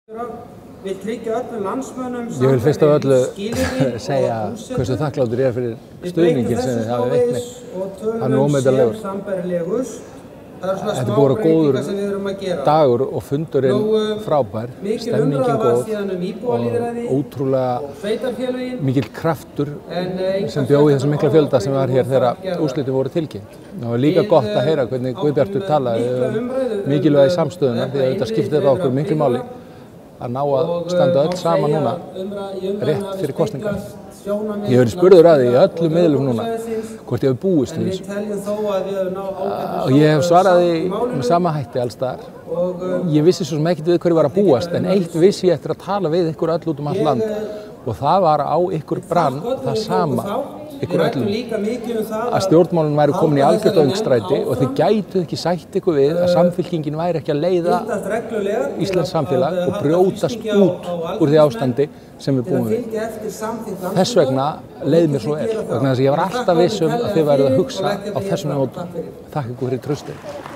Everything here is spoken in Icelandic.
Ég vil fyrst af öllu segja hversu þakkláttur ég fyrir stuðninginn sem þið hafið veitt mig. Hann ómetanlegur. Þetta er búið góður dagur og fundurinn frábær, stemningin góð og ótrúlega mikill kraftur sem bjó í þessum mikla fjölda sem var hér þegar úrslitin voru tilkynnt. Það var líka gott að heyra hvernig Guðbjartur talaði mikilvægi samstöðuna því að þetta skiptir þetta okkur miklu máli að ná að standa öll saman núna rétt fyrir kosningar. Ég hef verið spurður að því í öllum miðlum núna hvort ég hef búist við þessu. Og ég hef svarað því með sama hætti alls staðar. Ég vissi svo sem ekkert við hverju var að búast en eitt vissi ég eftir að tala við ykkur öll út allt land og það var á ykkur brann það sama ykkur öllum að stjórnmálin væru komin í algjört öngstræti og þið gætuð ekki sætt ykkur við að samfylkingin væri ekki að leiða Íslands samfélag og brjótast út úr því ástandi sem við búum við. Þess vegna leið mér svo vel, vegna þess að ég var alltaf viss að þið væruð að hugsa á þessum nótum. Þakka ykkur fyrir tröstið.